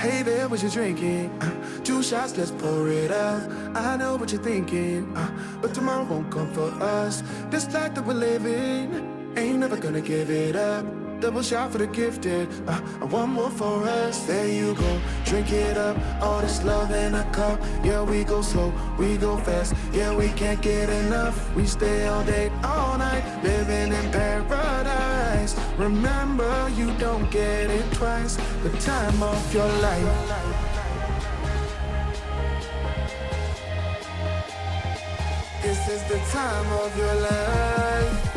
Hey there, what you drinking? Two shots, let's pour it out. I know what you're thinking, but tomorrow won't come for us. This life that we're living, ain't never gonna give it up. Double shot for the gifted, and one more for us. There you go, drink it up. All this love in a cup. Yeah, we go slow, we go fast. Yeah, we can't get enough. We stay all day, all night, living in paradise. Remember, you don't get it twice. The time of your life. This is the time of your life.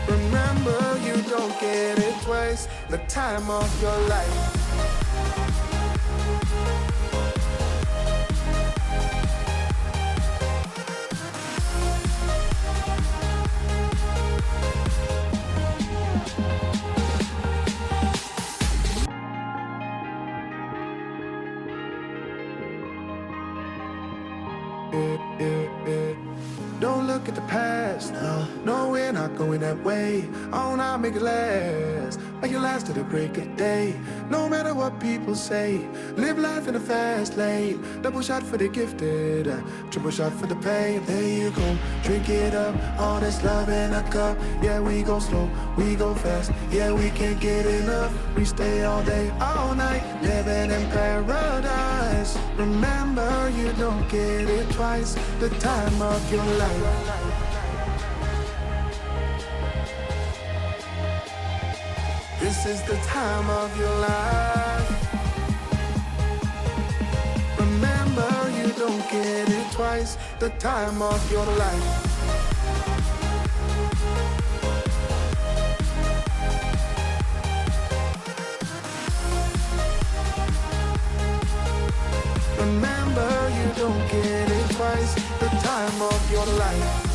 Remember, you don't get it twice. The time of your life. Don't look at the past, no, we're not going that way. Oh, now make it last, make it last to the break of day. No matter what people say, live life in a fast lane. Double shot for the gifted, triple shot for the pain. There you go, drink it up, all this love in a cup. Yeah, we go slow, we go fast. Yeah, we can't get enough. We stay all day, all night, living in paradise. Remember, you don't get it twice. The time of your life. This is the time of your life. Remember, you don't get it twice. The time of your life. Remember, you don't get it twice. The time of your life.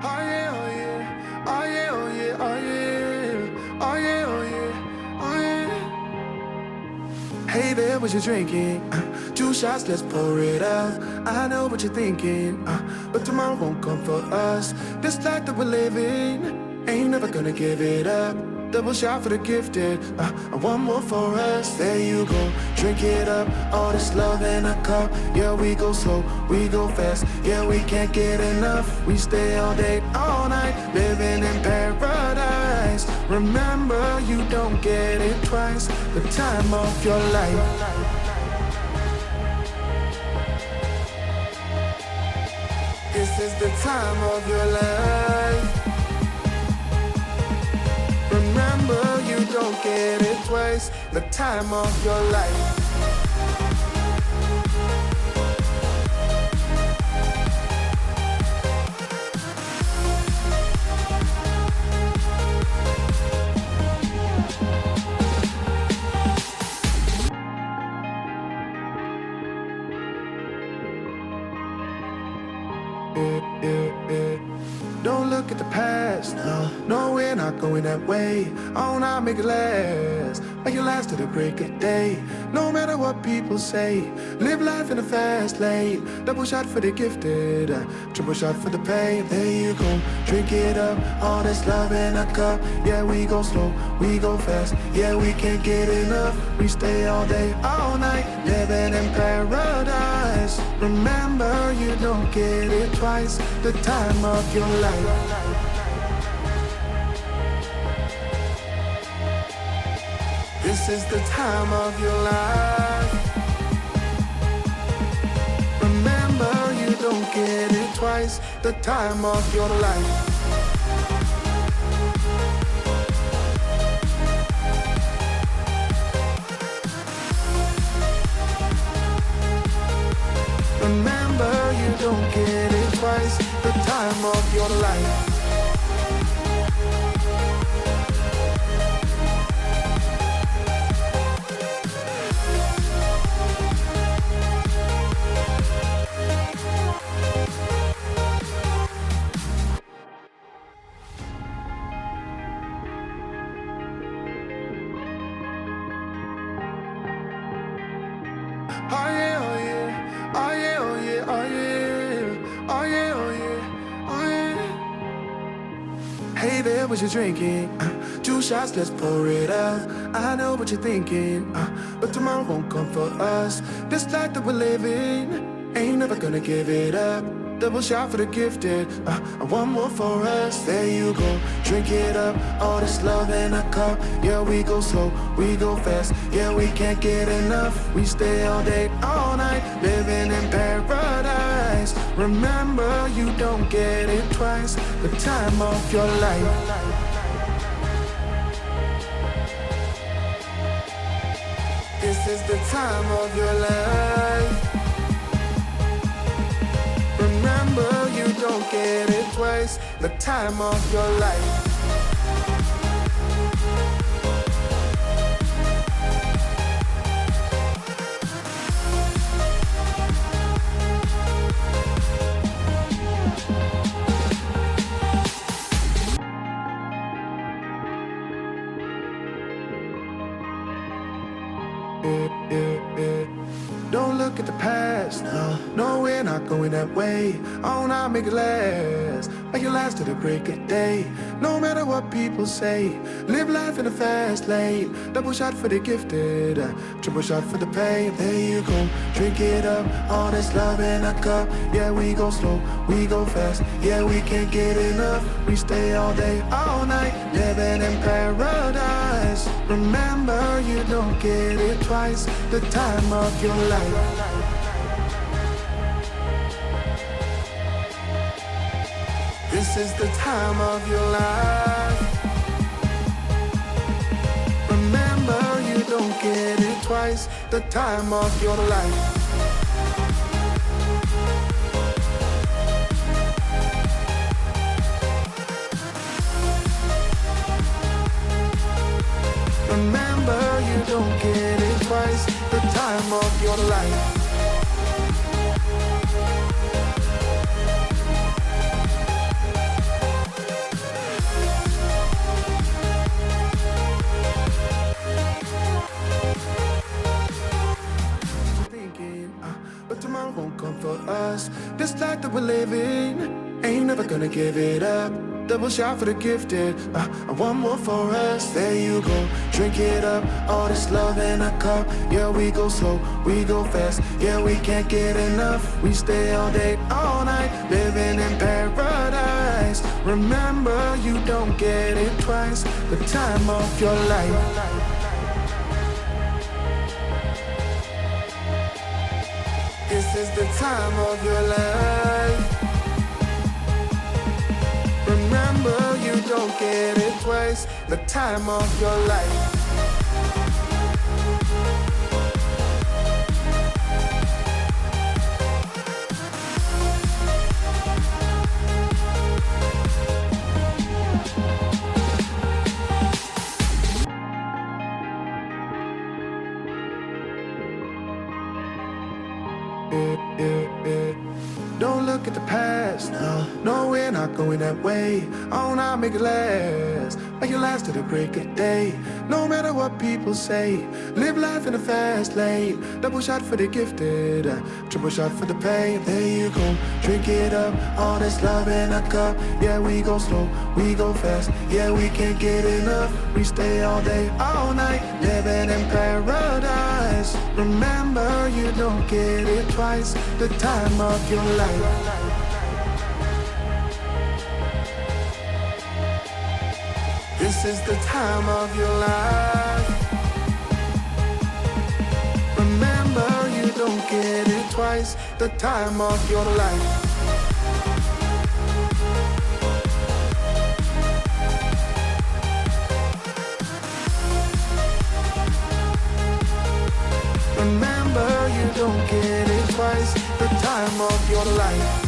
Oh yeah, oh yeah, oh yeah, oh yeah, oh yeah, oh yeah, oh yeah, oh yeah. Hey there, what you drinking? Two shots, let's pour it out. I know what you're thinking, but tomorrow won't come for us. This life that we're living, ain't never gonna give it up. Double shot for the gifted, and one more for us. There you go, drink it up. All this love in a cup. Yeah, we go slow, we go fast. Yeah, we can't get enough. We stay all day, all night, living in paradise. Remember, you don't get it twice. The time of your life. This is the time of your life. Remember, you don't get it twice. The time of your life. Don't look at the past, no, we're not going that way. Oh, now make it last, make it last to the break of day. No matter what people say, live life in a fast lane. Double shot for the gifted, triple shot for the pain. There you go, drink it up, all this love in a cup. Yeah, we go slow, we go fast. Yeah, we can't get enough. We stay all day, all night, living in paradise. Remember, you don't get it twice. The time of your life. This is the time of your life. Remember, you don't get it twice. The time of your life. Remember, you don't get it twice. The time of your life. Hey there, what you drinking? 2 shots, let's pour it up. I know what you're thinking, but tomorrow won't come for us. This life that we're living, ain't never gonna give it up. Double shot for the gifted, and one more for us. There you go, drink it up. All this love in a cup. Yeah, we go slow, we go fast. Yeah, we can't get enough. We stay all day, all night, living in paradise. Remember, you don't get it twice. The time of your life. This is the time of your life. Remember, you don't get it twice. The time of your life. Don't look at the past, no, we're not going that way. Oh, now make it last, make it last to the break of day. No matter what people say, live life in the fast lane. Double shot for the gifted, triple shot for the pain. There you go, drink it up, all this love in a cup. Yeah, we go slow, we go fast. Yeah, we can't get enough. We stay all day, all night, living in paradise. Remember, you don't get it twice. The time of your life. This is the time of your life. Remember, you don't get it twice. The time of your life. Remember, you don't get it twice. The time of your life. But tomorrow won't come for us. This life that we're living, ain't never gonna give it up. Double shot for the gifted, and one more for us. There you go, drink it up. All this love in a cup. Yeah, we go slow, we go fast. Yeah, we can't get enough. We stay all day, all night, living in paradise. Remember, you don't get it twice. The time of your life. This is the time of your life. Remember, you don't get it twice. The time of your life. Don't look at the past, no, we're not going that way. Oh, now make it last, make it last to the break of day. No matter what people say, live life in the fast lane. Double shot for the gifted, triple shot for the pain. There you go, drink it up, all this love in a cup. Yeah, we go slow, we go fast. Yeah, we can't get enough. We stay all day, all night, living in paradise. Remember, you don't get it twice. The time of your life. This is the time of your life. Remember, you don't get it twice. The time of your life. Remember, you don't get it twice. The time of your life.